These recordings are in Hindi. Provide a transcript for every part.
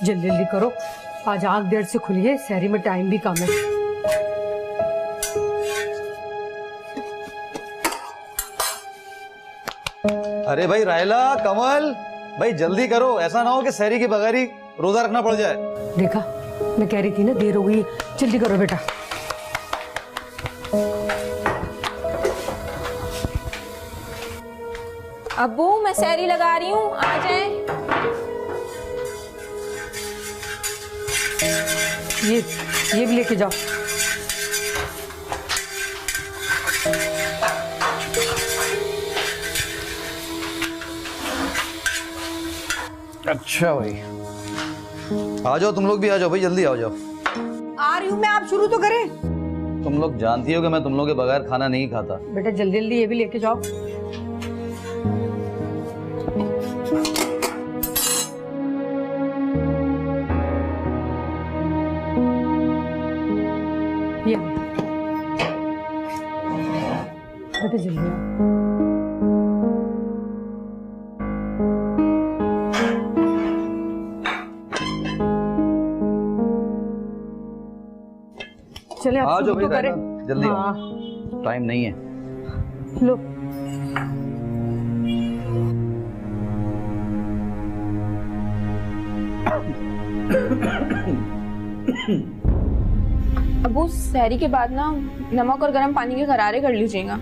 जल्दी जल्दी करो, आज आँख देर से खुली है, शहरी में टाइम भी कम है। अरे भाई रायला, कमल भाई जल्दी करो, ऐसा ना हो कि शहरी की बगैर रोजा रखना पड़ जाए। देखा, मैं कह रही थी ना देर हो गई, जल्दी करो बेटा। अब्बू मैं सहरी लगा रही हूँ, आ जाए। ये भी लेके जाओ। अच्छा भाई, आ जाओ तुम लोग भी, आ जाओ भाई, जल्दी आ जाओ। आ रही हूँ मैं, आप शुरू तो करें। तुम लोग जानती हो कि मैं तुम लोग के बगैर खाना नहीं खाता। बेटा जल्दी जल्दी ये भी लेके जाओ। ये बेटा जल्दी आओ। चले आ आप जाओ शुरू तो भाई, करें। जल्दी आओ, हाँ। टाइम नहीं है। लो अब्बू सहरी के बाद ना नमक और गर्म पानी के गरारे कर लीजिएगा।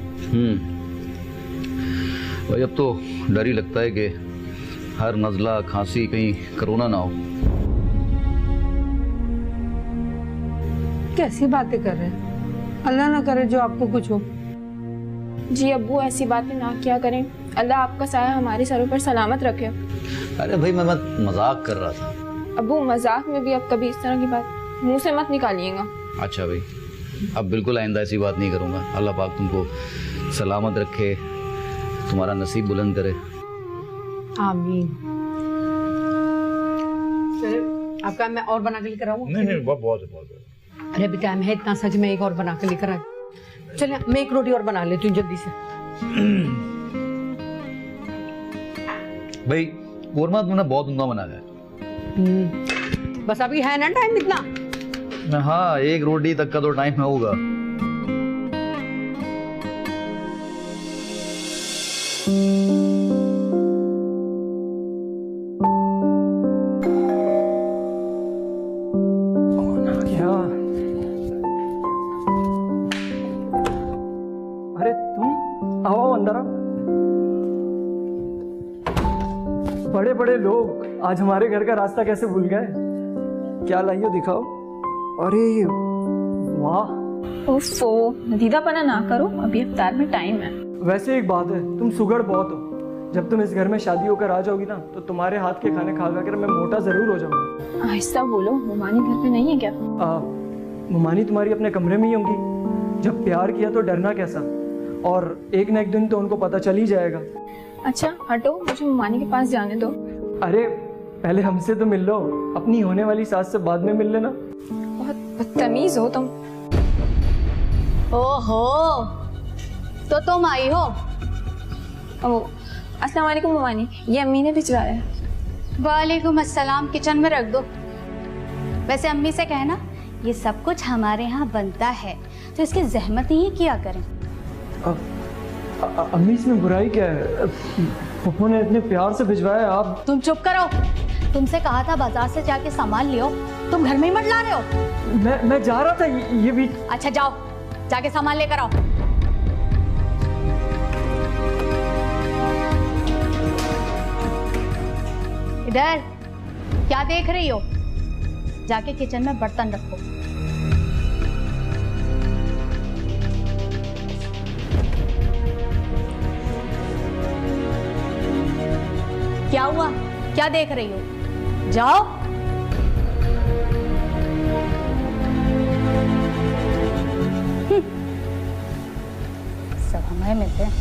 भाई अब तो डर ही लगता है कि हर नज़ला खांसी कहीं कोरोना ना हो। कैसी बातें कर रहे हैं, अल्लाह ना करे जो आपको कुछ हो। जी अब्बू ऐसी बातें ना किया करें, अल्लाह आपका साया हमारे सरों पर सलामत रखे। अरे भाई मैं मजाक कर रहा था। अब्बू मजाक में भी अब कभी इस तरह की बात मुंह से मत निकालिएगा। अच्छा भाई, अब बिल्कुल आइंदा ऐसी बात नहीं करूंगा। अल्लाह पाक तुमको सलामत रखे, तुम्हारा नसीब बुलंद करे। आमीन। आपका मैं और बना के लेकर आऊँ? नहीं बहुत है। अरे अभी टाइम है इतना, सच में एक और बना के लेकर आ। चलिए मैं एक रोटी और बना लेती हूँ जल्दी से। भाई कोरमा तुमने बहुत उम्दा बनाया है। बस अभी है ना टाइम इतना। हाँ, एक रोटी तक का तो टाइम होगा। अरे तुम आओ अंदर आओ। बड़े बड़े लोग आज हमारे घर का रास्ता कैसे भूल गए? क्या लाइयो दिखाओ। अरे वाह। ओफो, नदीदापना ना करो, अभी इफ्तार में टाइम है। वैसे एक बात है, तुम सुगड़ बहुत हो। जब तुम इस घर में शादी होकर आ जाओगी ना, तो तुम्हारे हाथ के खाने खा कर मैं मोटा जरूर हो जाऊंगा। आहिस्ता बोलो, मुमानी घर पे नहीं है क्या? मुमानी तुम्हारी अपने कमरे में ही होंगी। जब प्यार किया तो डरना कैसा, और एक न एक दिन तो उनको पता चल ही जाएगा। अच्छा हटो, मुझे मुमानी के पास जाने दो। अरे पहले हमसे तो मिल लो, अपनी होने वाली सास से बाद में मिल लेना। बहुत बदतमीज हो तुम। ओहो, तो तुम आई हो? अस्सलाम वालेकुम मुमानी, ये अम्मी ने भिजवाया है। वालेकुम अस्सलाम, किचन में रख दो। वैसे अम्मी से कहना ये सब कुछ हमारे यहाँ बनता है, तो इसकी जहमत ही किया करें। अम्मी इसमें बुराई क्या है? पप्पू ने इतने प्यार से भिजवाया, आप। तुम चुप करो। तुमसे कहा था बाजार से जाके सामान लियो, तुम घर में ही मंडला रहे हो। मैं जा रहा था, ये भी। अच्छा जाओ, जाके सामान लेकर आओ। इधर क्या देख रही हो? जाके किचन में बर्तन रखो। क्या हुआ, क्या देख रही हो? जाओ। सब हमें मिलते हैं।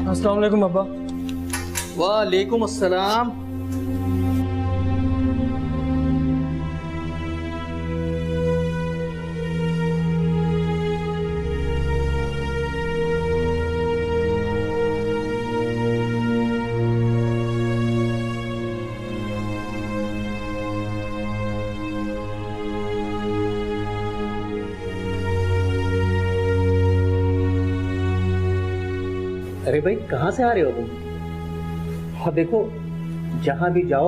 अस्सलाम वालेकुम अब्बा। वालेकुम अस्सलाम। अरे भाई कहाँ से आ रहे हो तुम? और देखो जहाँ भी जाओ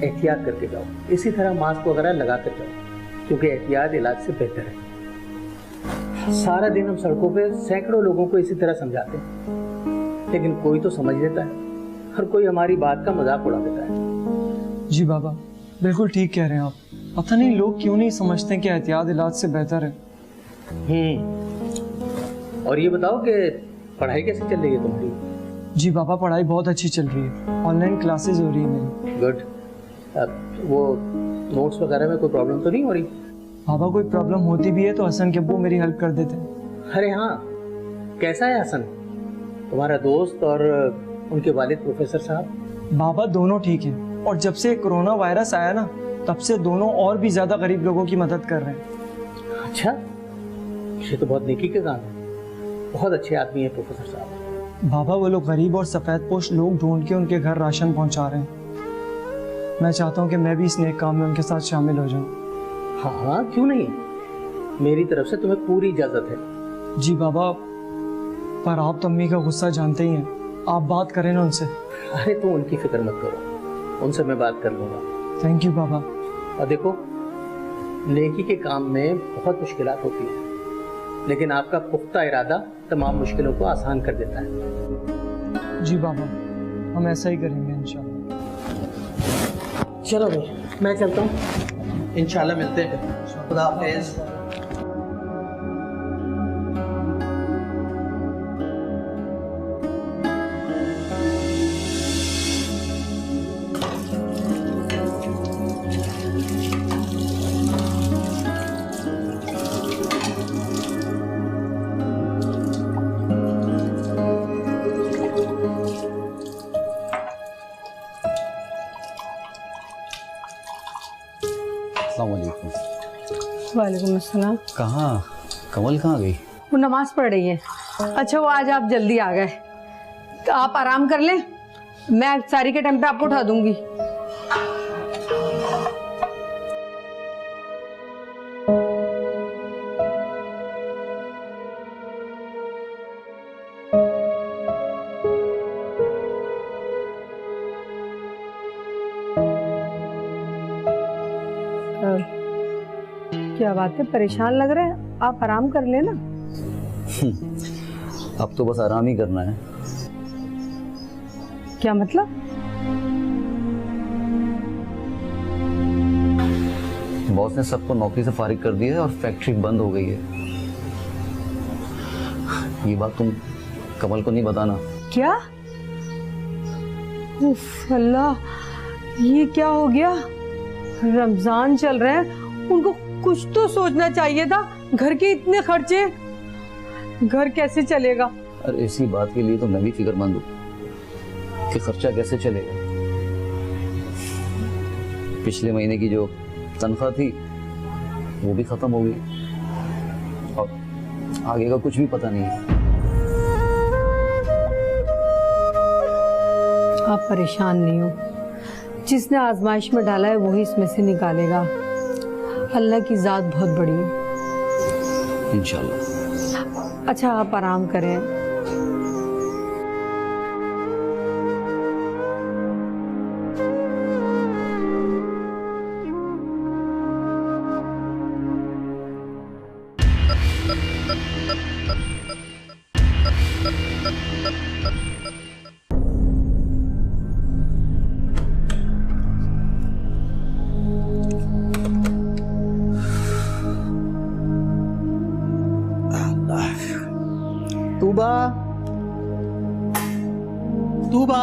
एहतियात करके जाओ, इसी तरह मास्क वगैरह लगा कर जाओ, क्योंकि एहतियात इलाज से बेहतर है। सारा दिन हम सड़कों पे सैकड़ों लोगों को इसी तरह समझाते हैं, लेकिन कोई तो समझ लेता है, हर कोई हमारी बात का मजाक उड़ा देता है। जी बाबा, बिल्कुल ठीक कह रहे हैं आप। पता नहीं लोग क्यों नहीं समझते कि एहतियात इलाज से बेहतर है। और ये बताओ कि पढ़ाई कैसे चल रही है तुम्हारी? जी बाबा, पढ़ाई बहुत अच्छी चल रही है, ऑनलाइन क्लासेस हो रही है मेरी। गुड। वो नोट्स वगैरह में कोई प्रॉब्लम तो नहीं हो रही? बाबा कोई प्रॉब्लम होती भी है तो हसन के अब्बू मेरी हेल्प कर देते हैं। अरे हाँ, कैसा है हसन तुम्हारा दोस्त और उनके वालिद प्रोफेसर साहब? बाबा दोनों ठीक हैं, और जब से कोरोना वायरस आया ना तब से दोनों और भी ज्यादा गरीब लोगों की मदद कर रहे हैं। अच्छा, ये तो बहुत नेकी के काम है, बहुत अच्छे आदमी है प्रोफेसर साहब। बाबा वो लोग गरीब और सफेद पोश लोग ढूंढ के उनके घर राशन पहुंचा रहे हैं। मैं चाहता हूँ कि मैं भी इस नेक काम में उनके साथ शामिल हो जाऊँ। हाँ हाँ, क्यों नहीं, मेरी तरफ से तुम्हें पूरी इजाजत है। जी बाबा, पर आप तो अम्मी का गुस्सा जानते ही हैं, आप बात करें ना उनसे। अरे तुम उनकी फिक्र मत करो, उनसे मैं बात कर लूंगा। थैंक यू बाबा। और देखो, नेकी के काम में बहुत मुश्किलात होती है, लेकिन आपका पुख्ता इरादा तमाम मुश्किलों को आसान कर देता है। जी बाबा, हम ऐसा ही करेंगे इंशाल्लाह। चलो भाई, मैं चलता हूँ, इंशाल्लाह मिलते हैं। खुदा हाफिज़। वालेकुम अस्सलाम। कहाँ कमल कहाँ गई? वो नमाज पढ़ रही है। अच्छा, वो आज आप जल्दी आ गए तो आप आराम कर लें, मैं सारी के टाइम पे आपको उठा दूंगी। क्या बात है, परेशान लग रहे हैं? आप आराम कर लेना। अब तो बस आराम ही करना है। क्या मतलब? बॉस ने सबको नौकरी से फारिग कर दिया है और फैक्ट्री बंद हो गई है। ये बात तुम कमल को नहीं बताना। क्या? उफ अल्लाह, ये क्या हो गया? रमजान चल रहे हैं, उनको कुछ तो सोचना चाहिए था। घर के इतने खर्चे, घर कैसे चलेगा? अरे इसी बात के लिए तो मैं भी फिक्रमंद हूँ कि खर्चा कैसे चलेगा। पिछले महीने की जो तनख्वाह थी वो भी खत्म हो गई और आगे का कुछ भी पता नहीं है। आप परेशान नहीं हो, जिसने आजमाइश में डाला है वही इसमें से निकालेगा। अल्लाह की जात बहुत बड़ी है। इंशाल्लाह। अच्छा, आप आराम करें। तूबा, तूबा,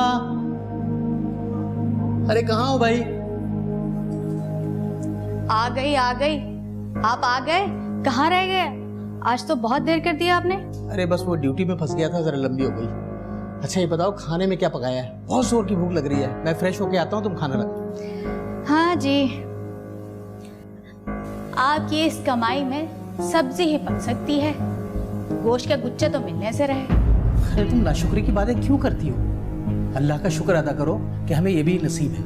अरे कहाँ हो भाई? आ गई आ गई। आप आ गए? कहाँ रह गए? आज तो बहुत देर कर दिया आपने। अरे बस वो ड्यूटी में फंस गया था, जरा लंबी हो गई। अच्छा ये बताओ, खाने में क्या पकाया है? बहुत जोर की भूख लग रही है, मैं फ्रेश होके आता हूँ, तुम खाना लगा। हाँ जी, आपकी इस कमाई में सब्जी ही पक सकती है, गोश्त के गुच्छे तो मिलने से रहे। अरे तुम नाशुक्री की बातें क्यों करती हो? अल्लाह का शुक्र अदा करो कि हमें ये भी नसीब है,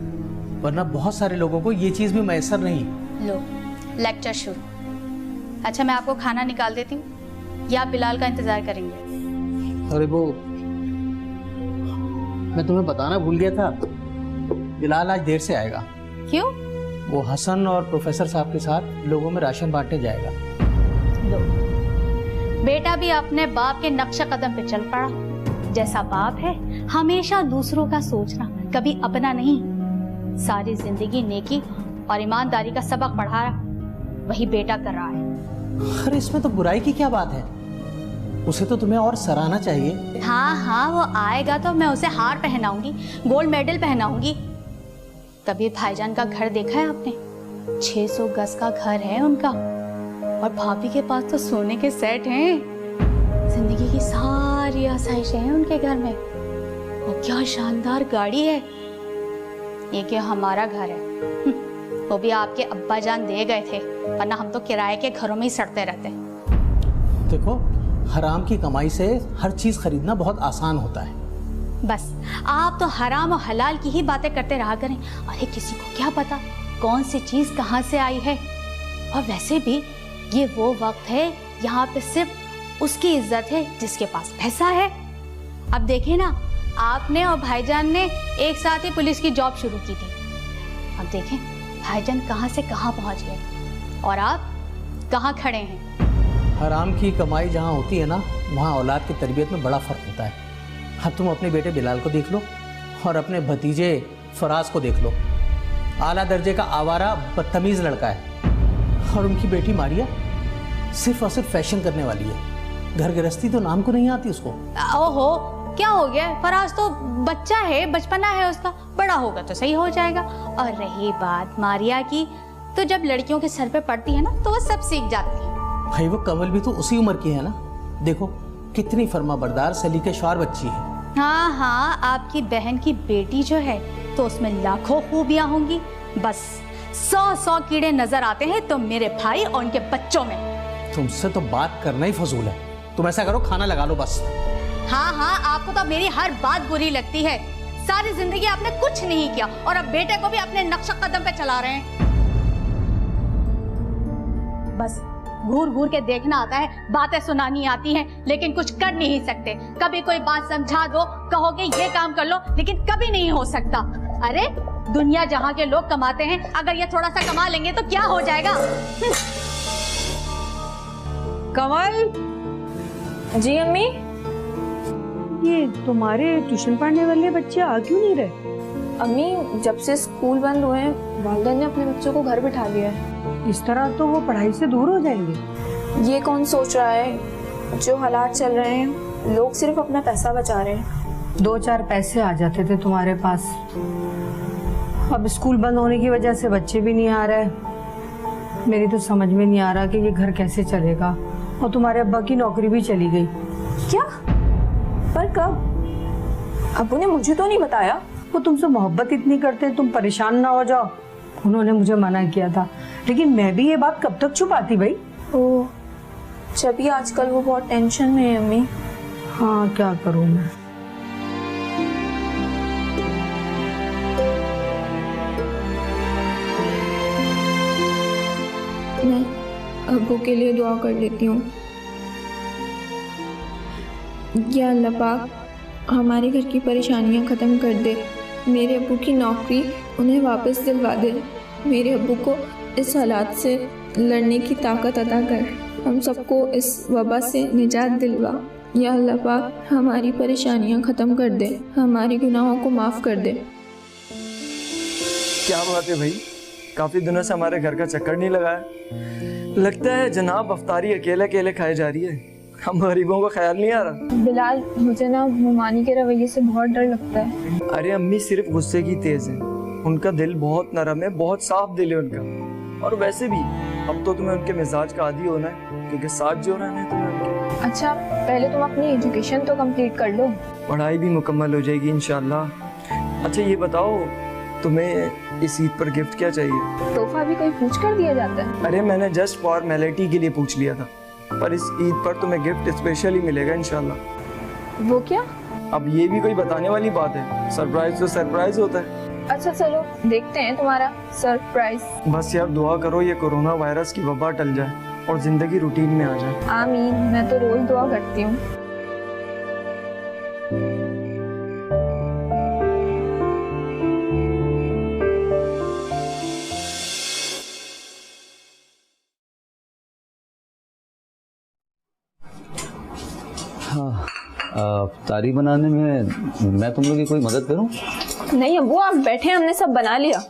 वरना बहुत सारे लोगों को ये चीज़ भी मैसर नहीं। लो, लेक्चर शुरू। अच्छा, मैं आपको खाना निकाल देती हूँ या आप बिलाल का इंतजार करेंगे? अरे वो मैं तुम्हें बताना भूल गया था, बिलाल आज देर से आएगा। क्यों? वो हसन और प्रोफेसर साहब के साथ लोगों में राशन बांटने जाएगा। लो, बेटा भी अपने बाप के नक्शे कदम पे चल पड़ा। जैसा बाप है हमेशा दूसरों का सोचना, कभी अपना नहीं। सारी जिंदगी नेकी और ईमानदारी का सबक पढ़ा रहा, वही बेटा कर रहा है। अरे इसमें तो बुराई की क्या बात है, उसे तो तुम्हें और सराहना चाहिए। हाँ हाँ, वो आएगा तो मैं उसे हार पहनाऊंगी, गोल्ड मेडल पहनाऊंगी। कभी भाईजान का घर देखा है आपने? 600 गज का घर है उनका, और भाभी के पास तो सोने के सेट हैं। जिंदगी की सारी आसाइशें हैं उनके घर में। वो क्या शानदार गाड़ी है। ये क्या हमारा घर है, वो भी आपके अब्बा जान दे गए थे, वरना हम तो किराए के घरों में ही सड़ते रहते। देखो, हराम की कमाई से हर चीज खरीदना बहुत आसान होता है। बस आप तो हराम और हलाल की ही बातें करते रहा करें। अरे किसी को क्या पता कौन सी चीज कहाँ से आई है। और वैसे भी ये वो वक्त है, यहाँ पे सिर्फ उसकी इज्जत है जिसके पास पैसा है। अब देखें ना, आपने और भाईजान ने एक साथ ही पुलिस की जॉब शुरू की थी। अब देखें भाईजान कहाँ से कहाँ पहुँच गए और आप कहाँ खड़े हैं। हराम की कमाई जहाँ होती है ना, वहाँ औलाद की तरबियत में बड़ा फर्क होता है। अब तुम अपने बेटे बिलाल को देख लो और अपने भतीजे फराज को देख लो। आला दर्जे का आवारा बदतमीज लड़का है, और उनकी बेटी मारिया सिर्फ और सिर्फ फैशन करने वाली है। घर गृहस्थी तो नाम को नहीं आती उसको। ओहो, क्या हो गया? फराज तो बच्चा है, बचपना है उसका, बड़ा होगा तो सही हो जाएगा। और रही बात मारिया की, तो जब लड़कियों के सर पे पड़ती है ना तो वो सब सीख जाती है। भाई वो कमल भी तो उसी उम्र की है ना, देखो कितनी फर्माबरदार सलीकेशार बच्ची है। हाँ हाँ, आपकी बहन की बेटी जो है तो उसमें लाखों खूबियां होंगी, बस 100 कीड़े नजर आते हैं तो मेरे भाई और उनके बच्चों में। तुमसे तो बात करना ही फजूल है। तुम ऐसा करो, खाना लगा लो बस। हाँ हाँ, आपको तो मेरी हर बात बुरी लगती है। सारी जिंदगी आपने कुछ नहीं किया और अब बेटे को भी अपने नक्शा कदम पे चला रहे हैं। बस घूर घूर के देखना आता है, बातें सुनानी आती हैं, लेकिन कुछ कर नहीं सकते। कभी कोई बात समझा दो, कहोगे ये काम कर लो, लेकिन कभी नहीं हो सकता। अरे दुनिया जहाँ के लोग कमाते हैं, अगर ये थोड़ा सा कमा लेंगे तो क्या हो जाएगा। कमल, जी अम्मी। ये तुम्हारे ट्यूशन पढ़ने वाले बच्चे आ क्यों नहीं रहे? अम्मी, जब से स्कूल बंद हुए हैं वालिदा ने अपने बच्चों को घर बिठा लिया है। इस तरह तो वो पढ़ाई से दूर हो जाएंगे। ये कौन सोच रहा है, जो हालात चल रहे हैं लोग सिर्फ अपना पैसा बचा रहे हैं। 2-4 पैसे आ जाते थे तुम्हारे पास, अब स्कूल बंद होने की वजह से बच्चे भी नहीं आ रहे। मेरी तो समझ में नहीं आ रहा कि ये घर कैसे चलेगा। और तुम्हारे अब्बा की नौकरी भी चली गई। क्या? पर कब? अब्बू ने मुझे तो नहीं बताया। वो तुमसे मोहब्बत इतनी करते, तुम परेशान ना हो जाओ, उन्होंने मुझे मना किया था। लेकिन मैं भी ये बात कब तक छुपाती भाई। ओह, जब भी आजकल वो बहुत टेंशन में है अम्मी। हाँ, क्या करूँ मैं। मैं अब्बू के लिए दुआ कर लेती हूँ। या अल्लाह पाक हमारे घर की परेशानियाँ ख़त्म कर दे, मेरे अब्बू की नौकरी उन्हें वापस दिलवा दे, मेरे अब्बू को इस हालात से लड़ने की ताकत अता कर, हम सबको इस वबा से निजात दिलवा। या अल्लाह पाक हमारी परेशानियाँ ख़त्म कर दे, हमारे गुनाहों को माफ़ कर दे। क्या बात है भाई, काफी दिनों से हमारे घर का चक्कर नहीं लगाया। लगता है जनाब अफ्तारी अकेले अकेले खाई जा रही है, हम गरीबों का ख्याल नहीं आ रहा। बिलाल, मुझे ना मुमानी के रवैये से बहुत डर लगता है। अरे अम्मी सिर्फ गुस्से की तेज है, उनका दिल बहुत नरम है, बहुत साफ दिल है उनका। और वैसे भी अब तो तुम्हें उनके मिजाज का आदी होना है, क्योंकि साथ जो रहना है तुम्हें उनके। अच्छा, पहले तुम अपनी एजुकेशन तो कंप्लीट कर लो। पढ़ाई भी मुकम्मल हो जाएगी इंशाल्लाह। अच्छा ये बताओ, तुम्हें इस ईद पर गिफ्ट क्या चाहिए? तोहफा भी कोई पूछ कर दिया जाता है? अरे मैंने जस्ट फॉर्मेलिटी के लिए पूछ लिया था, पर इस ईद पर तुम्हें गिफ्ट स्पेशली मिलेगा इंशाल्लाह। वो क्या? अब ये भी कोई बताने वाली बात है, सरप्राइज तो सरप्राइज होता है। अच्छा चलो देखते हैं तुम्हारा सरप्राइज। बस यार दुआ करो ये कोरोना वायरस की वबा टल जाए और जिंदगी रूटीन में आ जाए। आमीन, मैं तो रोज दुआ करती हूँ। अफ्तारी बनाने में मैं तुम लोग की कोई मदद करूं? नहीं अब्बू, आप बैठे, हमने सब बना लिया।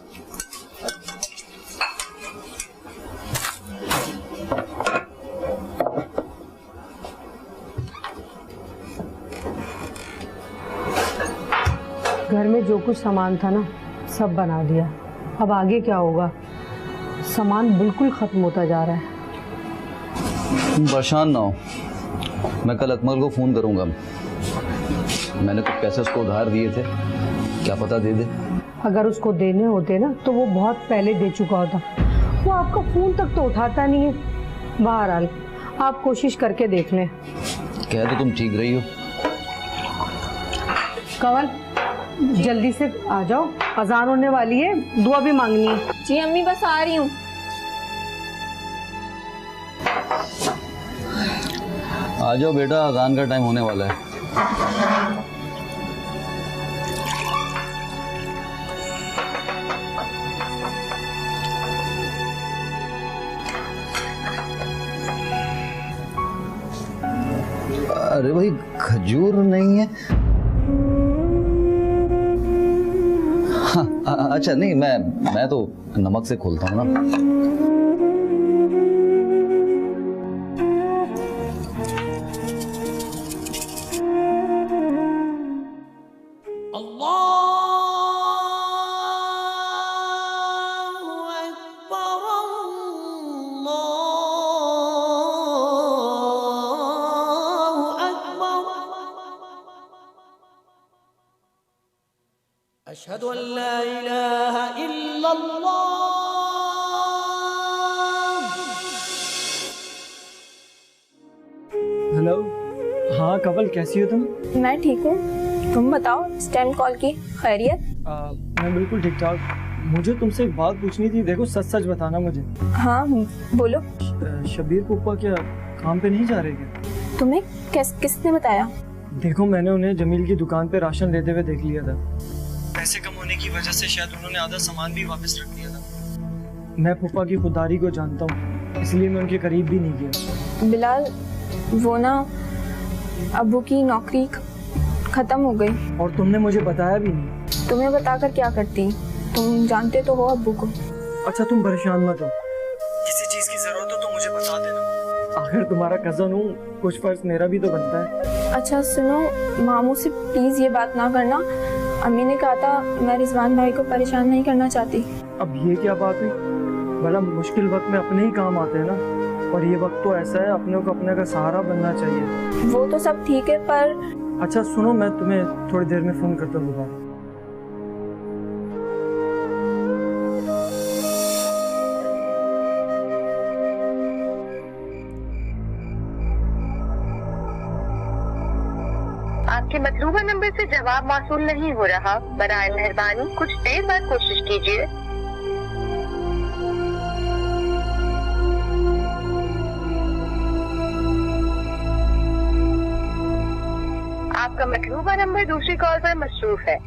घर में जो कुछ सामान था ना सब बना दिया, अब आगे क्या होगा? सामान बिल्कुल खत्म होता जा रहा है। तुम परेशान ना हो, मैं कल अकमल को फ़ोन करूंगा। मैंने कुछ पैसे उसको उधार दिए थे, क्या पता दे दे। अगर उसको देने होते ना तो वो बहुत पहले दे चुका होता। वो आपका फ़ोन तक तो उठाता नहीं है। बहरहाल आप कोशिश करके देख लें। कह तो तुम ठीक रही हो। कंवल जल्दी से आ जाओ, अजान होने वाली है, दुआ भी मांगनी है। जी अम्मी, बस आ रही हूँ। आ जाओ बेटा, अजान का टाइम होने वाला है। अरे भाई खजूर नहीं है। हाँ, अच्छा नहीं, मैं तो नमक से खोलता हूँ ना। अशहदु अल्ला इलाहा इल्लल्लाह। हेलो, हाँ कवल, कैसी हो तुम? मैं ठीक हूँ, तुम बताओ, इस टाइम कॉल की खैरियत? मैं बिल्कुल ठीक ठाक। मुझे तुमसे एक बात पूछनी थी, देखो सच सच बताना मुझे। हाँ बोलो। शबीर पुप्पा क्या काम पे नहीं जा रहे क्या? तुम्हें किसने बताया? देखो मैंने उन्हें जमील की दुकान पे राशन लेते हुए देख लिया था। पैसे कम होने की वजह से शायद उन्होंने आधा सामान भी वापस रख दिया था। मैं पुप्पा की खुदारी को जानता हूँ, इसलिए मैं उनके करीब भी नहीं गया। बिलाल, वो ना अब्बू की नौकरी खत्म हो गई। और तुमने मुझे बताया भी नहीं। तुम्हें बताकर क्या करती, तुम जानते तो हो अब्बू को। अच्छा तुम परेशान मत हो, किसी चीज की जरूरत हो तो मुझे बता देना। आखिर तुम्हारा कजन हूँ, कुछ फर्ज मेरा भी तो बनता है। अच्छा सुनो, मामू से प्लीज ये बात ना करना। अम्मी ने कहा था मैं रिजवान भाई को परेशान नहीं करना चाहती। अब ये क्या बात हुई? बड़ा मुश्किल वक्त में अपने ही काम आते हैं ना, और ये वक्त तो ऐसा है अपने को अपने का सहारा बनना चाहिए। वो तो सब ठीक है, पर अच्छा सुनो, मैं तुम्हें थोड़ी देर में फोन करता हूँ दोबारा। आपके मतलूबा नंबर से जवाब मौसूल नहीं हो रहा, बराए मेहरबानी कुछ देर बाद कोशिश कीजिए। आपका मतलूबा नंबर दूसरी कॉल पर मसरूफ है।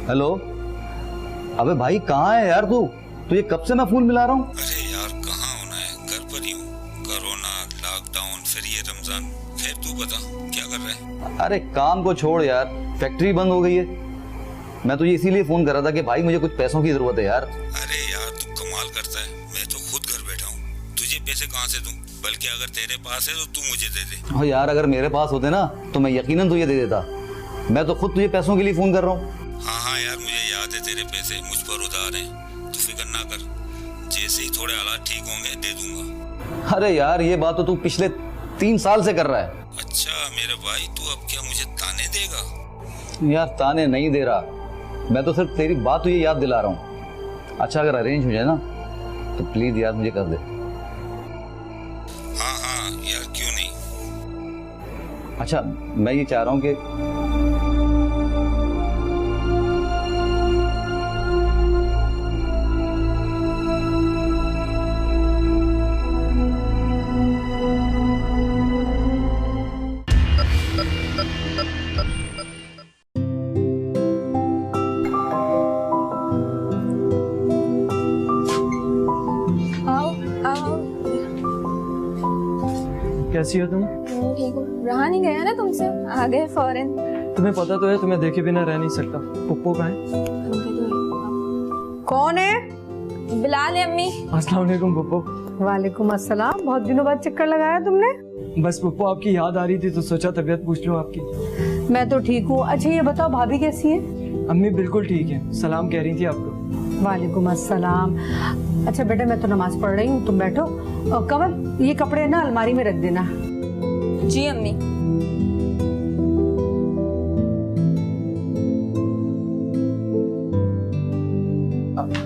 हेलो, अबे भाई कहाँ है यार तू? तुझे कब से मैं फूल मिला रहा हूँ। अरे यार कहाँ होना है, घर पर ही हूँ। कोरोना, लॉकडाउन, फिर ये रमजान। खैर तू बता क्या कर रहा है? अरे काम को छोड़ यार, फैक्ट्री बंद हो गई है। मैं तुझे इसीलिए फोन कर रहा था कि भाई मुझे कुछ पैसों की जरूरत है यार। अरे यार तू कमाल करता है, मैं तो खुद घर बैठा हूँ, तुझे पैसे कहाँ से दूँ? बल्कि अगर तेरे पास है तो तू मुझे दे दे। हाँ यार, अगर मेरे पास होते ना तो मैं यकीनन तुझे दे देता। मैं तो खुद तुझे पैसों के लिए फोन कर रहा हूँ। हाँ यार मुझे याद है, तेरे पैसे मुझ पर उधार हैं, तू फिक्र ना कर, जैसे ही थोड़े हालात ठीक होंगे दे दूंगा। अरे यार ये बात तो तू पिछले 3 साल से कर रहा है। अच्छा मेरे भाई, तू अब क्या मुझे ताने देगा? यार ताने नहीं दे रहा, मैं तो सिर्फ तेरी बात तुझे याद दिला रहा हूँ। अच्छा अगर अरेंज हो जाए ना तो प्लीज यार मुझे कर दे। हाँ हाँ यार क्यों नहीं। अच्छा मैं ये चाह रहा हूँ कि कैसी हो तुम? ठीक हूँ। रहा नहीं गया ना तुमसे, आ गए फौरन। तुम्हें पता तो है तुम्हें देखे बिना रह नहीं सकता। पुप्पो कहाँ है? कौन है? बिलाल है अम्मी। अस्सलाम वालेकुम पुप्पो। वालेकुम अस्सलाम। बहुत दिनों बाद चक्कर लगाया तुमने। बस पुप्पो आपकी याद आ रही थी तो सोचा तबीयत पूछ लूं आपकी। मैं तो ठीक हूँ। अच्छा ये बताओ भाभी कैसी है? अम्मी बिल्कुल ठीक है, सलाम कह रही थी आपको। वालेकुम अस्सलाम। अच्छा बेटा मैं तो नमाज पढ़ रही हूँ, तुम बैठो। और कमल ये कपड़े ना अलमारी में रख देना। जी अम्मी।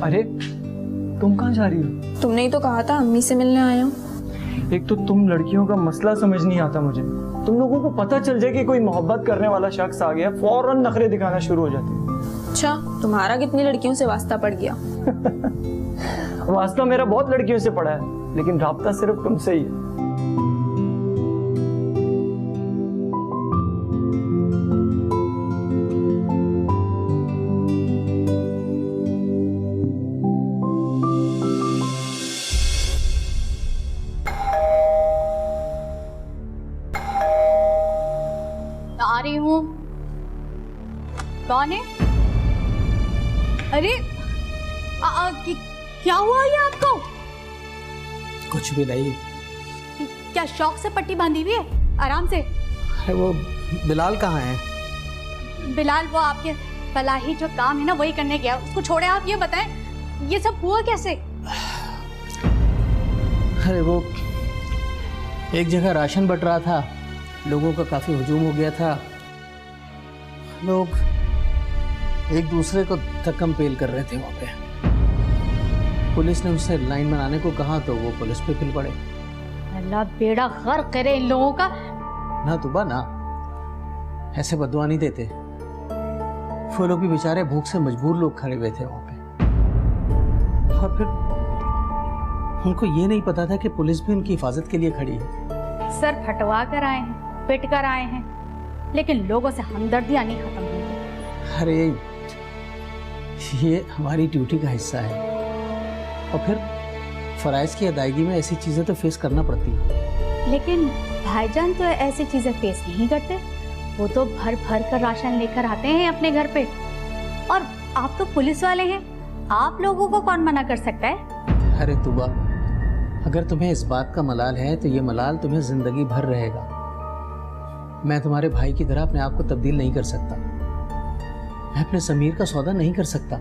अरे तुम कहाँ जा रही हो? तुमने ही तो कहा था अम्मी से मिलने आया हूँ। एक तो तुम लड़कियों का मसला समझ नहीं आता मुझे। तुम लोगों को पता चल जाए कि कोई मोहब्बत करने वाला शख्स आ गया, फौरन नखरे दिखाना शुरू हो जाते हैं। अच्छा तुम्हारा कितनी लड़कियों से वास्ता पड़ गया? वास्ता मेरा बहुत लड़कियों से पड़ा है, लेकिन राब्ता सिर्फ तुमसे ही है। आ रही हूँ। कौन है? अरे क्या हुआ ये आपको? कुछ भी नहीं। क्या शौक से पट्टी बांधी हुई है? आराम से। अरे वो बिलाल कहाँ है? बिलाल वो आपके फलाही जो काम है ना वही करने गया। उसको छोड़े। आप ये बताएं ये सब हुआ कैसे? अरे वो एक जगह राशन बट रहा था, लोगों का काफी हुजूम हो गया था। लोग एक दूसरे को धक्कम पेल कर रहे थे वहां पे। पुलिस ने उससे लाइन बनाने को कहा तो वो पुलिस पे फिर पड़े। अल्लाह बेड़ा गर्क करे इन लोगों का। ना तुबा ना, ऐसे बदुआ नहीं देते। वो लोग भी बेचारे भूख से मजबूर लोग खड़े हुए थे वहां पे, और फिर उनको ये नहीं पता था कि पुलिस भी उनकी हिफाजत के लिए खड़ी है। सर फटवा कर आए हैं, पिट कर आए हैं, लेकिन लोगों से हमदर्दियां नहीं खत्म हुई। अरे ये हमारी ड्यूटी का हिस्सा है, और फिर फराइज की अदायगी में ऐसी चीजें तो फेस करना पड़ती है। लेकिन भाईजान तो ऐसी चीजें फेस नहीं करते। वो तो भर भर कर राशन लेकर आते हैं अपने घर पे। और आप तो पुलिस वाले हैं, आप लोगों को कौन मना कर सकता है? अरे तुबा, अगर तुम्हें इस बात का मलाल है तो ये मलाल तुम्हें जिंदगी भर रहेगा। मैं तुम्हारे भाई की तरह अपने आप को तब्दील नहीं कर सकता। मैं अपने समीर का सौदा नहीं कर सकता।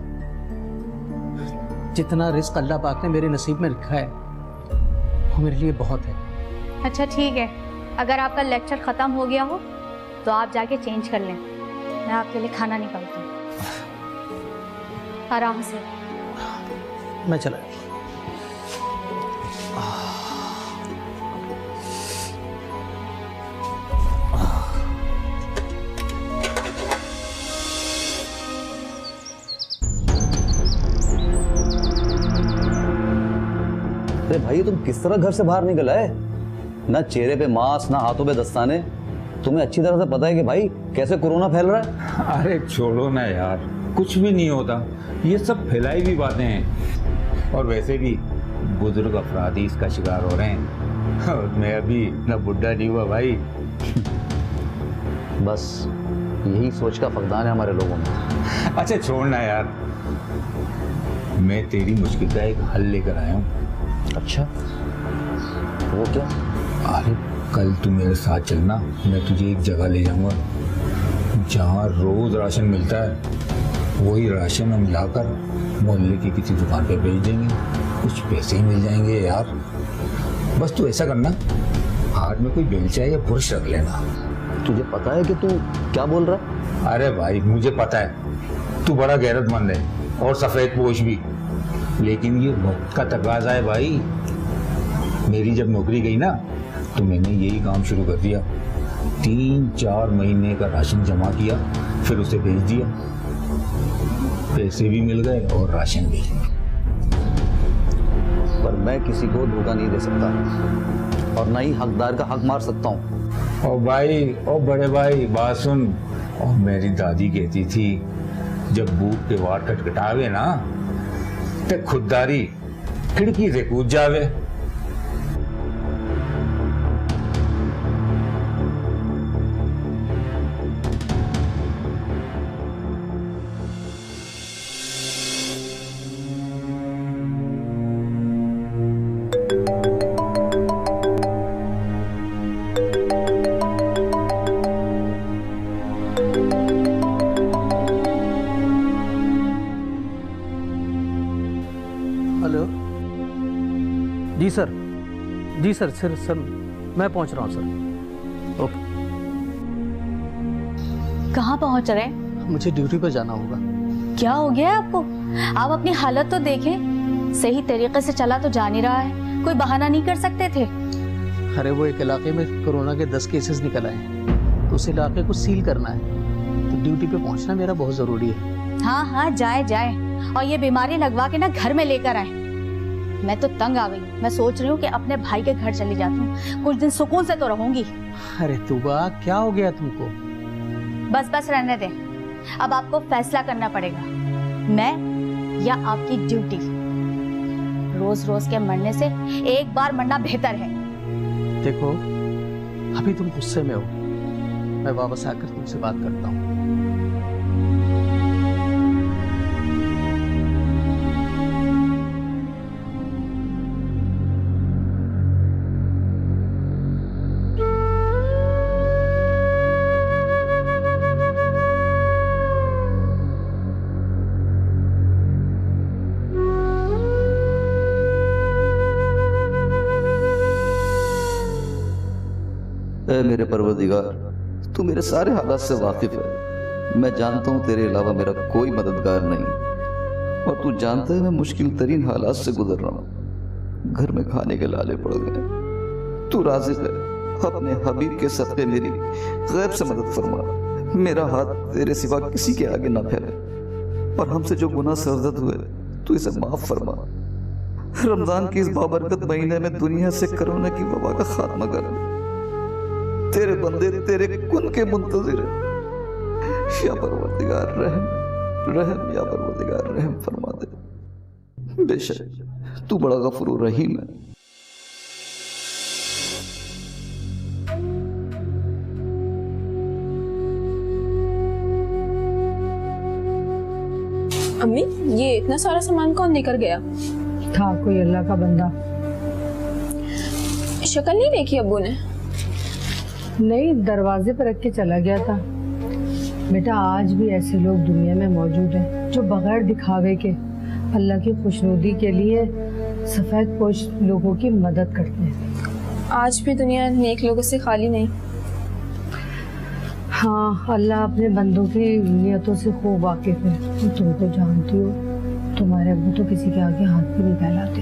जितना रिस्क अल्लाह पाक ने मेरे नसीब में लिखा है वो मेरे लिए बहुत है। अच्छा ठीक है, अगर आपका लेक्चर खत्म हो गया हो तो आप जाके चेंज कर लें। मैं आपके लिए खाना निकालती हूँ। आराम से। मैं चला। अरे भाई तुम किस तरह घर से बाहर निकल आए? ना चेहरे पे मास्क, ना हाथों पे दस्ताने। तुम्हें अच्छी तरह से पता है कि भाई कैसे कोरोना फैल रहा है। अरे छोड़ो ना यार, कुछ भी नहीं होता। ये सब फैलाई हुई बातें हैं, और वैसे भी बुजुर्ग अफराद ही इसका शिकार हो रहे हैं। और मैं अभी ना बुढ़ा नहीं हुआ भाई। बस यही सोच का फकदान है हमारे लोगों में। अच्छा छोड़ना यार, मैं तेरी मुश्किल का एक हल लेकर आया हूँ। अच्छा वो क्या? अरे कल तू मेरे साथ चलना, मैं तुझे एक जगह ले जाऊंगा जहाँ रोज राशन मिलता है। वही राशन हम लाकर मोहल्ले की किसी दुकान पे बेच देंगे, कुछ पैसे ही मिल जाएंगे यार। बस तू ऐसा करना, हाथ में कोई बेलचा या पुरुष रख लेना। तुझे पता है कि तू क्या बोल रहा है? अरे भाई मुझे पता है, तू बड़ा गैरतमंद है और सफेद पोश भी, लेकिन ये वक्त का तकाजा है भाई। मेरी जब नौकरी गई ना तो मैंने यही काम शुरू कर दिया। 3-4 महीने का राशन जमा किया, फिर उसे भेज दिया। पैसे भी मिल गए और राशन भी। पर मैं किसी को धोखा नहीं दे सकता, और ना ही हकदार का हक मार सकता हूँ। ओ भाई, ओ बड़े भाई, बात सुन। और मेरी दादी कहती थी, जब भूख के वार खटखटावे ना ते खुददारी खिड़की से कूद जावे। जी सर सर मैं पहुंच रहा हूँ सर। ओके। कहाँ पहुंच रहे? मुझे ड्यूटी पर जाना होगा। क्या हो गया है आपको? आप अपनी हालत तो देखें, सही तरीके से चला तो जा नहीं रहा है, कोई बहाना नहीं कर सकते थे? अरे वो एक इलाके में कोरोना के 10 केसेस निकल आए हैं, तो उस इलाके को सील करना है, तो ड्यूटी पे पहुंचना मेरा बहुत जरूरी है। हाँ हाँ, जाए जाए, और ये बीमारी लगवा के ना घर में लेकर आए। मैं तो तंग आ गई, मैं सोच रही हूँ कि अपने भाई के घर चली जाती हूँ, कुछ दिन सुकून से तो रहूंगी। अरे तूबा, क्या हो गया तुमको? बस बस रहने दे, अब आपको फैसला करना पड़ेगा, मैं या आपकी ड्यूटी। रोज रोज के मरने से एक बार मरना बेहतर है। देखो, अभी तुम गुस्से में हो, मैं वापस आकर तुमसे बात करता हूँ। ऐ मेरे परवरदिगार, तू मेरे सारे हालात से वाकिफ है। मैं जानता हूँ तेरे अलावा मेरा कोई मददगार नहीं, और तू जानता है मैं मुश्किल तरीन हालात से गुजर रहा हूँ। घर में खाने के लाले पड़ गए। तू राज़िक है, अपने हबीब के सदक़े मेरी गैब से मदद फरमा। मेरा हाथ तेरे सिवा किसी के आगे ना फैले, और हमसे जो गुनाह सरजद हुए तू इसे माफ फरमा। रमजान की इस बाबरकत महीने में दुनिया से कोरोना की वबा का खात्मा कर। तेरे बंदे तेरे कुन के मुंतजिर है। या परवरदिगार रहम रहम, या परवरदिगार रहम फरमा दे। बेशक तू बड़ा गफूर रहीम है। अम्मी, ये इतना सारा सामान कौन लेकर गया? था कोई अल्लाह का बंदा। शक्ल नहीं देखी अब्बू ने? नहीं, दरवाजे पर रख के चला गया था। बेटा, आज भी ऐसे लोग दुनिया में मौजूद हैं जो बगैर दिखावे के अल्लाह की खुशनुदी के लिए सफ़ेद पोश लोगों की मदद करते हैं। आज भी दुनिया नेक लोगों से खाली नहीं। हाँ, अल्लाह अपने बंदों की नियतों से खूब वाकिफ है। तुम तो जानती हो, तुम्हारे अब्बू तो किसी के आगे हाथ भी नहीं फैलाते।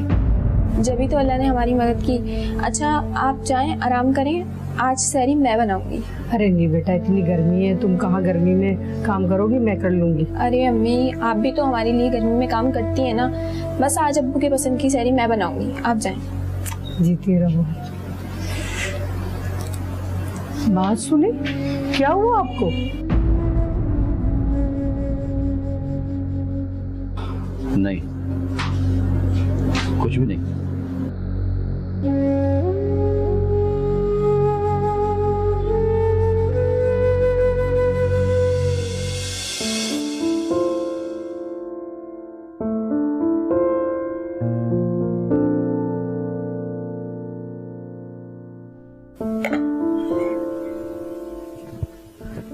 जब ही तो अल्लाह ने हमारी मदद की। अच्छा, आप जाएं, आराम करें, आज सहरी मैं बनाऊंगी। अरे नहीं बेटा, इतनी गर्मी है, तुम कहाँ गर्मी में काम करोगी, मैं कर लूंगी। अरे अम्मी, आप भी तो हमारे लिए गर्मी में काम करती हैं ना। बस आज अब्बू के पसंद की सहरी मैं बनाऊंगी, आप जाएं। जीती रहो। बात सुनी, क्या हुआ आपको? नहीं, कुछ भी नहीं।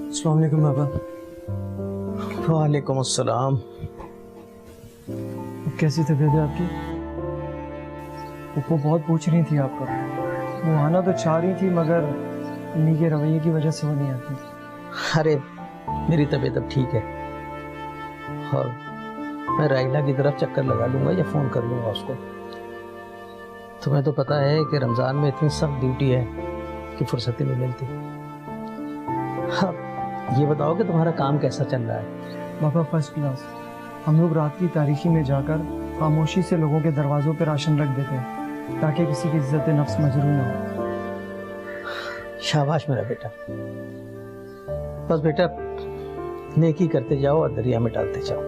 अस्सलाम वालेकुम बाबा। वालेकुम अस्सलाम। कैसी तबीयत है आपकी? वो बहुत पूछ रही थी आपको। वो आना तो चाह रही थी, मगर इन्हीं के रवैये की वजह से वो नहीं आती। अरे मेरी तबीयत अब ठीक है, और मैं राइला की तरफ चक्कर लगा लूंगा या फ़ोन कर लूंगा उसको। तुम्हें तो पता है कि रमज़ान में इतनी सख्त ड्यूटी है कि फुर्सत ही नहीं मिलती। हाँ, ये बताओ कि तुम्हारा काम कैसा चल रहा है? बाबा फर्स्ट क्लास। हम लोग रात की तारीकी में जाकर खामोशी से लोगों के दरवाज़ों पर राशन रख देते हैं, ताकि किसी की इज्जत नफ्स मजरूह ना हो। शाबाश मेरा बेटा। बस बेटा, नेकी करते जाओ और दरिया में डालते जाओ।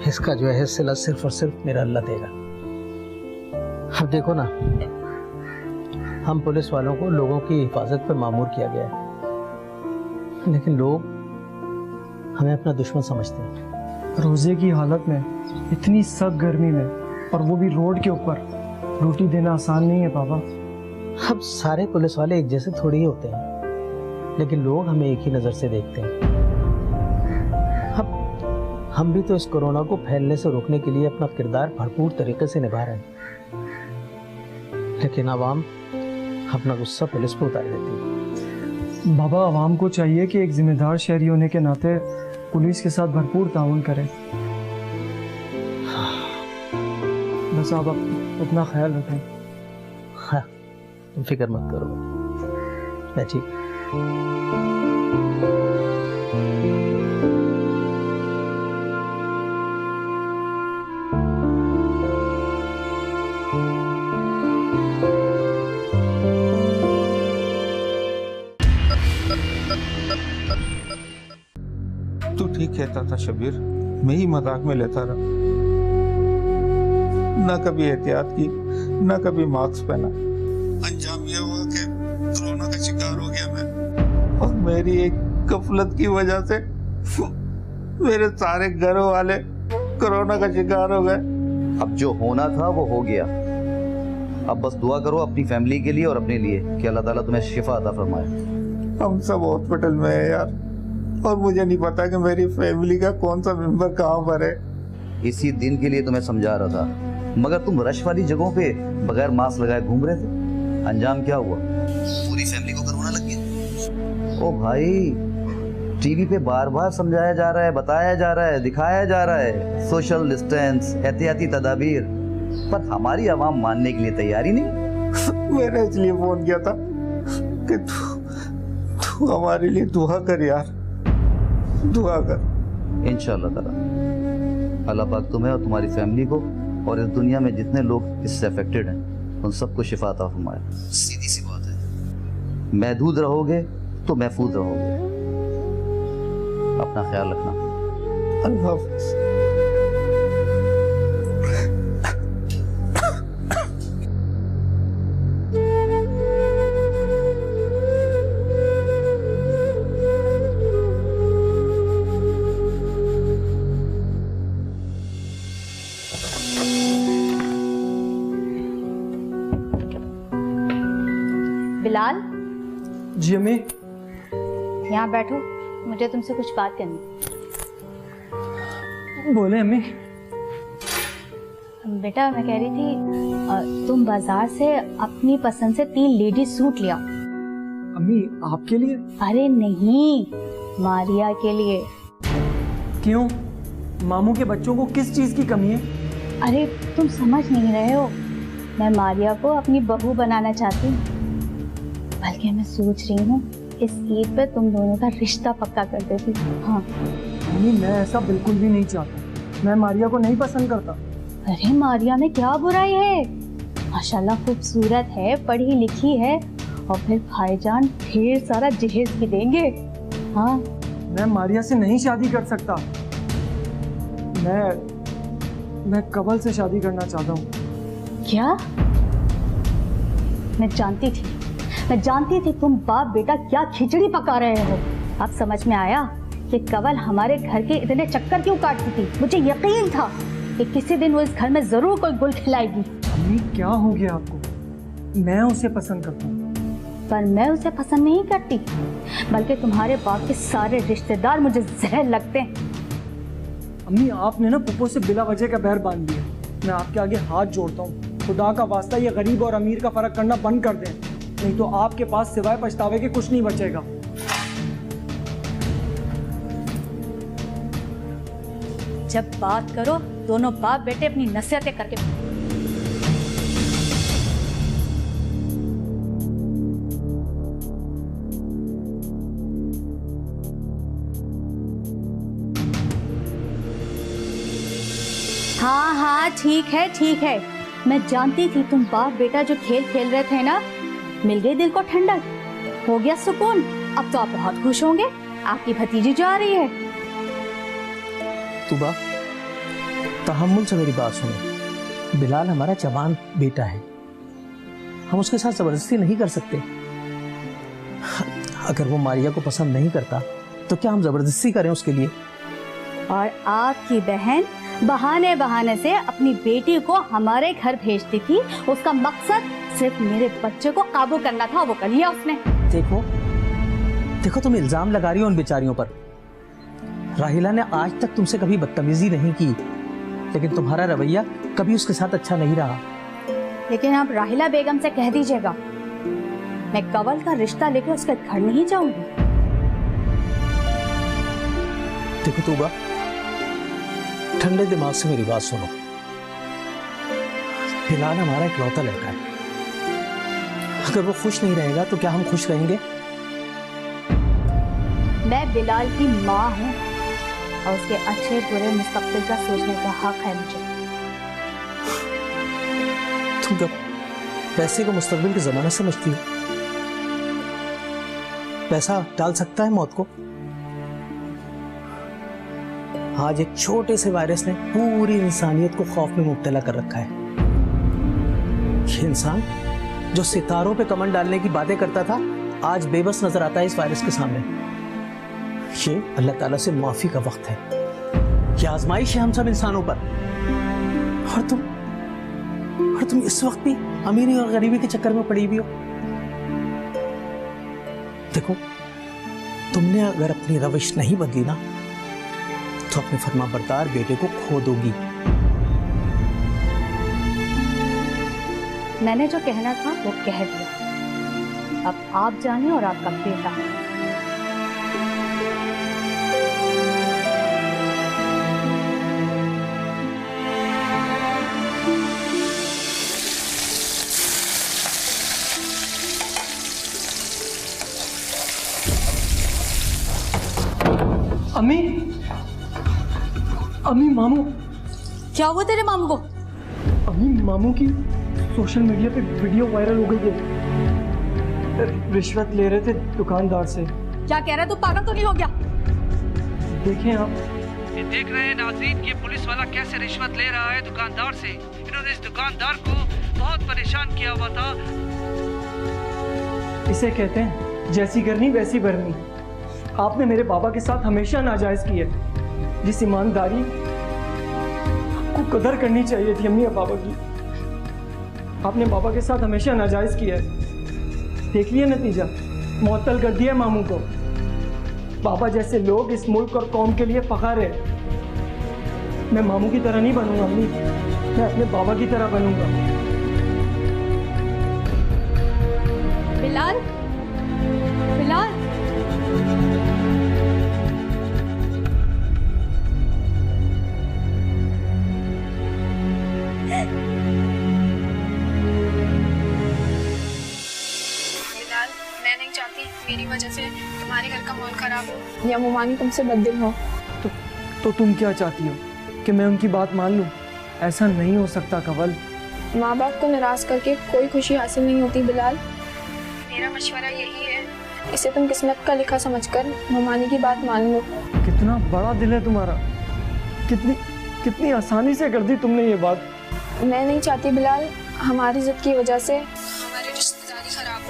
इसका जो है सिला सिर्फ और सिर्फ मेरा अल्लाह देगा। अब देखो ना, हम पुलिस वालों को लोगों की हिफाजत पर मामूर किया गया है, लेकिन लोग हमें अपना दुश्मन समझते हैं। रोजे की हालत में, इतनी सख्त गर्मी में, और वो भी रोड के ऊपर, रोटी देना आसान नहीं है पापा। अब सारे पुलिस वाले एक जैसे थोड़ी ही होते हैं, लेकिन लोग हमें एक ही नज़र से देखते हैं। अब हम भी तो इस कोरोना को फैलने से रोकने के लिए अपना किरदार भरपूर तरीके से निभा रहे हैं। लेकिन आवाम अपना गुस्सा पुलिस पर उतार देती है। बाबा, आवाम को चाहिए कि एक जिम्मेदार शहरी होने के नाते पुलिस के साथ भरपूर ताउन करें। बस आप अपना ख्याल रखें। हाँ, तुम फिक्र मत करो, मैं ठीक। तू ठीक कहता था शबीर, मैं ही मजाक में लेता रहा, ना कभी एहतियात की ना कभी मास्क पहना। अंजाम यह हुआ कि कोरोना का शिकार हो गया मैं, और मेरी एक गफलत की वजह से मेरे सारे घर वाले कोरोना का शिकार हो गए। अब जो होना था वो हो गया। अब बस दुआ करो अपनी फैमिली के लिए और अपने लिए कि अल्लाह ताला तुम्हें शिफा अता फरमाए। हम सब हॉस्पिटल में है यार, और मुझे नहीं पता कि मेरी फैमिली का कौन सा मेंबर कहाँ पर है। इसी दिन के लिए तुम्हें समझा रहा था, मगर तुम रश वाली जगहों पे बगैर मास्क लगाए घूम रहे थे। अंजाम क्या हुआ? पूरी फैमिली को कोरोना लग गया। ओ भाई, टीवी पे बार बार समझाया जा रहा है, बताया जा रहा है, दिखाया जा रहा है सोशल डिस्टेंस, एहतियाती तदाबीर, पर हमारी आवाम मानने के लिए तैयारी नहीं। मैंने इसलिए फोन किया था कि तू हमारे लिए दुआ कर यार, दुआ कर। इंशाअल्लाह ताला अल्लाह पाक तुम्हें और तुम्हारी फैमिली को और इस दुनिया में जितने लोग इससे अफेक्टेड हैं उन सबको शिफा अता फरमाए। सीधी सी बात है, महदूद रहोगे तो महफूज रहोगे। अपना ख्याल रखना। अल्लाह हाफ़िज़। बिलाल, जी अम्मी। यहाँ बैठो, मुझे तुमसे कुछ बात करनी। बोले अम्मी। बेटा, मैं कह रही थी तुम बाजार से अपनी पसंद से 3 लेडीज सूट लिया। अम्मी, आपके लिए? अरे नहीं, मारिया के लिए। क्यों? मामू के बच्चों को किस चीज की कमी है? अरे तुम समझ नहीं रहे हो, मैं मारिया को अपनी बहू बनाना चाहती हूँ, बल्कि मैं सोच रही हूँ इस ईद पे तुम दोनों का रिश्ता पक्का कर देती। हाँ अम्मी, मैं ऐसा बिल्कुल भी नहीं चाहता। मैं मारिया को नहीं पसंद करता। अरे मारिया में क्या बुराई है? माशाल्लाह खूबसूरत है, पढ़ी लिखी है, और फिर भाईजान ढेर सारा जहेज भी देंगे। हाँ, मैं मारिया से नहीं शादी कर सकता। मैं कवल से शादी करना चाहता हूँ। क्या? मैं जानती थी तुम बाप बेटा क्या खिचड़ी पका रहे हो। अब समझ में आया कि कवल हमारे घर के इतने चक्कर क्यों काटती थी। मुझे यकीन था कि किसी दिन वो इस घर में जरूर कोई गुल खिलाएगी। अम्मी, क्या हो गया आपको? मैं उसे पसंद करता हूँ। पर मैं उसे पसंद नहीं करती, बल्कि तुम्हारे बाप के सारे रिश्तेदार मुझे जहर लगते हैं। अम्मी, आपने ना पुप्पो से बिला वजह का बैर बांध दिया। मैं आपके आगे हाथ जोड़ता हूँ, खुदा का वास्ता ये गरीब और अमीर का फर्क करना बंद कर दें, नहीं तो आपके पास सिवाय पछतावे के कुछ नहीं बचेगा। जब बात करो दोनों बाप बेटे अपनी नसीहतें करके। हाँ, ठीक है। मैं जानती थी तुम बाप बेटा जो खेल खेल रहे थे ना, मिल गई दिल को ठंडक, हो गया सुकून। अब तो आप बहुत खुश होंगे, आपकी भतीजी जो आ रही है। तुबा, तहम्मुल से मेरी बात सुनो। बिलाल हमारा जवान बेटा है, हम उसके साथ जबरदस्ती नहीं कर सकते। अगर वो मारिया को पसंद नहीं करता तो क्या हम जबरदस्ती करें उसके लिए? और आपकी बहन बहाने से अपनी बेटी को हमारे घर भेजती थी। उसका मकसद सिर्फ मेरे बच्चे को काबू करना था, वो कर लिया उसने। देखो तुम इल्जाम लगा रही हो उन बेचारियों पर। राहिला ने आज तक तुमसे कभी बदतमीजी नहीं की, लेकिन तुम्हारा रवैया कभी उसके साथ अच्छा नहीं रहा। लेकिन आप राहिला बेगम से कह दीजिएगा मैं कंवल का रिश्ता लेकर उसके घर नहीं जाऊंगी। देखो तूबा, ठंडे दिमाग से मेरी बात सुनो। बिलाल हमारा इकलौता लड़का है, अगर वो खुश नहीं रहेगा तो क्या हम खुश रहेंगे? मैं बिलाल की माँ हूँ और उसके अच्छे बुरे मुस्तकबिल का सोचने का हक है मुझे। तुम क्या पैसे को मुस्तकबिल की जमानत समझती हो? पैसा टाल सकता है मौत को? आज एक छोटे से वायरस ने पूरी इंसानियत को खौफ में मुब्तला कर रखा है। ये इंसान जो सितारों पे कमंड डालने की बातें करता था, आज बेबस नजर आता है इस वायरस के सामने। ये अल्लाह ताला से माफी का वक्त है। ये आजमाइश है हम सब इंसानों पर। और तुम इस वक्त भी अमीरी और गरीबी के चक्कर में पड़ी हुई हो। देखो, तुमने अगर अपनी रविश नहीं बदली ना तो अपने फरमाबरदार बेटे को खो दोगी। मैंने जो कहना था वो कह दिया। अब आप जाने और आपका बेटा। अम्मी, अम्मी, मामू। क्या हुआ तेरे मामू को? अम्मी, मामू की सोशल मीडिया पे वीडियो वायरल हो गई है। रिश्वत ले रहे थे दुकानदार से। क्या कह रहा है तू? पागल तो नहीं हो गया? देखें आप। ये देख रहे हैं नाज़रीन कि पुलिस वाला कैसे रिश्वत ले रहा है दुकानदार से। इन्होंने इस दुकानदार को बहुत परेशान किया हुआ था। इसे कहते हैं जैसी करनी वैसी भरनी। आपने मेरे बाबा के साथ हमेशा नाजायज की है। जिस ईमानदारी को कदर करनी चाहिए थी अम्मी और बाबा की, आपने बाबा के साथ हमेशा नाजायज किया है। देख लिया नतीजा, मुअत्तल कर दिया मामू को। बाबा जैसे लोग इस मुल्क और कौम के लिए फख्र है। मैं मामू की तरह नहीं बनूंगा अम्मी, मैं अपने बाबा की तरह बनूंगा। बिलाल, बिलाल। मैं नहीं चाहती मेरी वजह से तुम्हारे घर का माहौल खराब हो या मुमानी तुमसे बददिल हो। तो तुम क्या चाहती हो कि मैं उनकी बात मान लूं? ऐसा नहीं हो सकता कंवल। माँ बाप को नाराज करके कोई खुशी हासिल नहीं होती बिलाल। मेरा मशवरा यही है, इसे तुम किस्मत का लिखा समझकर मुमानी की बात मान लो। कितना बड़ा दिल है तुम्हारा। कितनी आसानी से कर दी तुमने ये बात। मैं नहीं चाहती बिलाल हमारी जिद की वजह से हमारी रिश्तेदारी खराब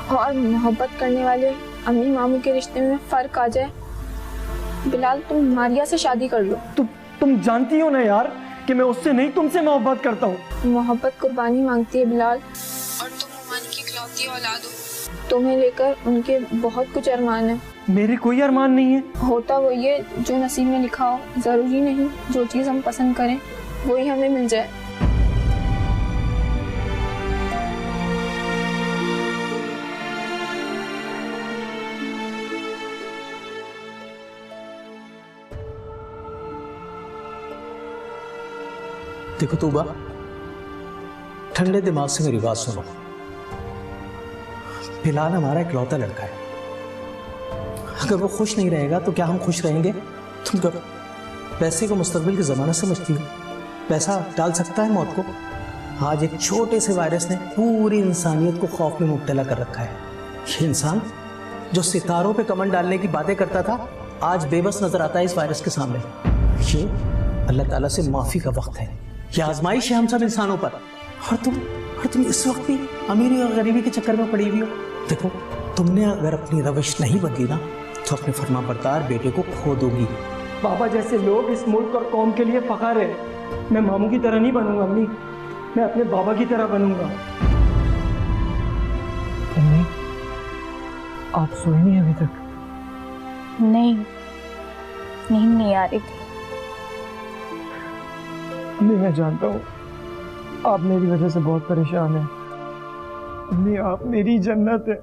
हो और मोहब्बत करने वाले अम्मी मामू के रिश्ते में फर्क आ जाए। बिलाल, तुम मारिया से शादी कर लो। तुम जानती हो ना यार कि मैं उससे नहीं तुमसे मोहब्बत करता हूँ। मोहब्बत कुर्बानी मांगती है बिलाल, और तुम मुमानी की इकलौती औलाद हो। तुम्हें लेकर उनके बहुत कुछ अरमान है। मेरे कोई अरमान नहीं है। होता वो ये जो नसीब में लिखा हो। जरूरी नहीं जो चीज़ हम पसंद करें वही हमें मिल जाए। देखो तूबा, ठंडे दिमाग से मेरी बात सुनो। बिलाल हमारा इकलौता लड़का है, अगर वो खुश नहीं रहेगा तो क्या हम खुश रहेंगे? तुम क्या पैसे को मुस्तकबिल की जमानत समझती हो? पैसा टाल सकता है मौत को? आज एक छोटे से वायरस ने पूरी इंसानियत को खौफ में मुब्तला कर रखा है। ये इंसान जो सितारों पे कमंड डालने की बातें करता था, आज बेबस नजर आता है इस वायरस के सामने। ये अल्लाह ताला से माफी का वक्त है। ये आजमाइश है हम सब इंसानों पर। और तुम इस वक्त भी अमीरी और गरीबी के चक्कर में पड़ी हुई हो। देखो, तुमने अगर अपनी रविश नहीं बदली ना तो अपने फरमाबरदार बेटे को खो दोगी। बाबा जैसे लोग इस मुल्क और कौम के लिए फख्र है। मैं मामू की तरह नहीं बनूंगा अम्मी, मैं अपने बाबा की तरह बनूंगा। अम्मी, आप सोई नहीं अभी तक? नहीं, नींद नहीं आ रही थी। अम्मी, मैं जानता हूँ आप मेरी वजह से बहुत परेशान हैं। अम्मी आप मेरी जन्नत है।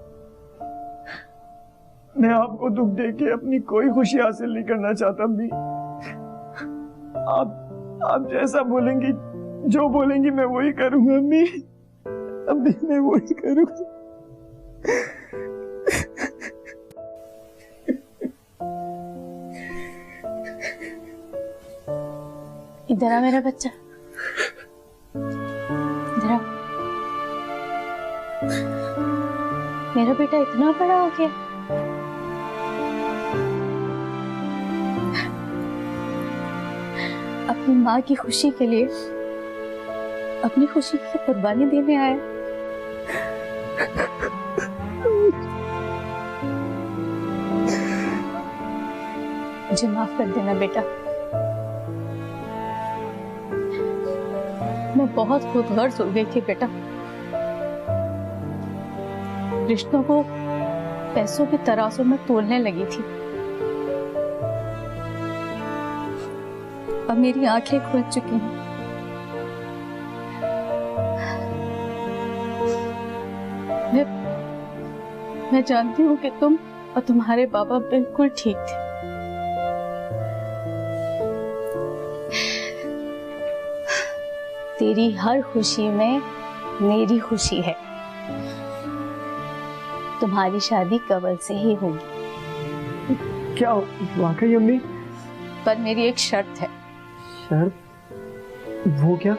मैं आपको दुख दे के अपनी कोई खुशी हासिल नहीं करना चाहता अम्मी। आप जैसा बोलेंगी, जो बोलेंगी मैं वही करूंगा अम्मी। अम्मी मैं वही करूंगा। इधर आ मेरा बच्चा, इधर आ। मेरा बेटा इतना बड़ा हो गया। अपनी माँ की खुशी के लिए अपनी खुशी की कुर्बानी देने आया। मुझे माफ कर देना बेटा। मैं बहुत खुदगर्ज हो गई थी बेटा। रिश्तों को पैसों के तराजू में तोलने लगी थी। अब मेरी आंखें खुल चुकी हैं। मैं जानती हूँ कि तुम और तुम्हारे बाबा बिल्कुल ठीक थे। तेरी हर खुशी में मेरी खुशी है। तुम्हारी शादी कवल से ही होगी। क्या वाकई अम्मी? पर मेरी एक शर्त है। शर्त? वो क्या?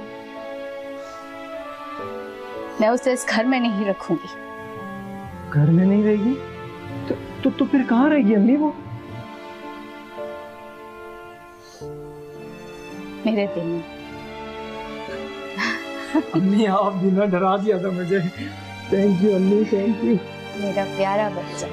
मैं उसे इस घर में नहीं रखूंगी। घर में नहीं रहेगी? तो फिर कहाँ रहेगी अम्मी वो? मेरे दिल में। अम्मी आप बिना डरा दिया था मुझे। थैंक यू अम्मी, थैंक यू। मेरा प्यारा बच्चा।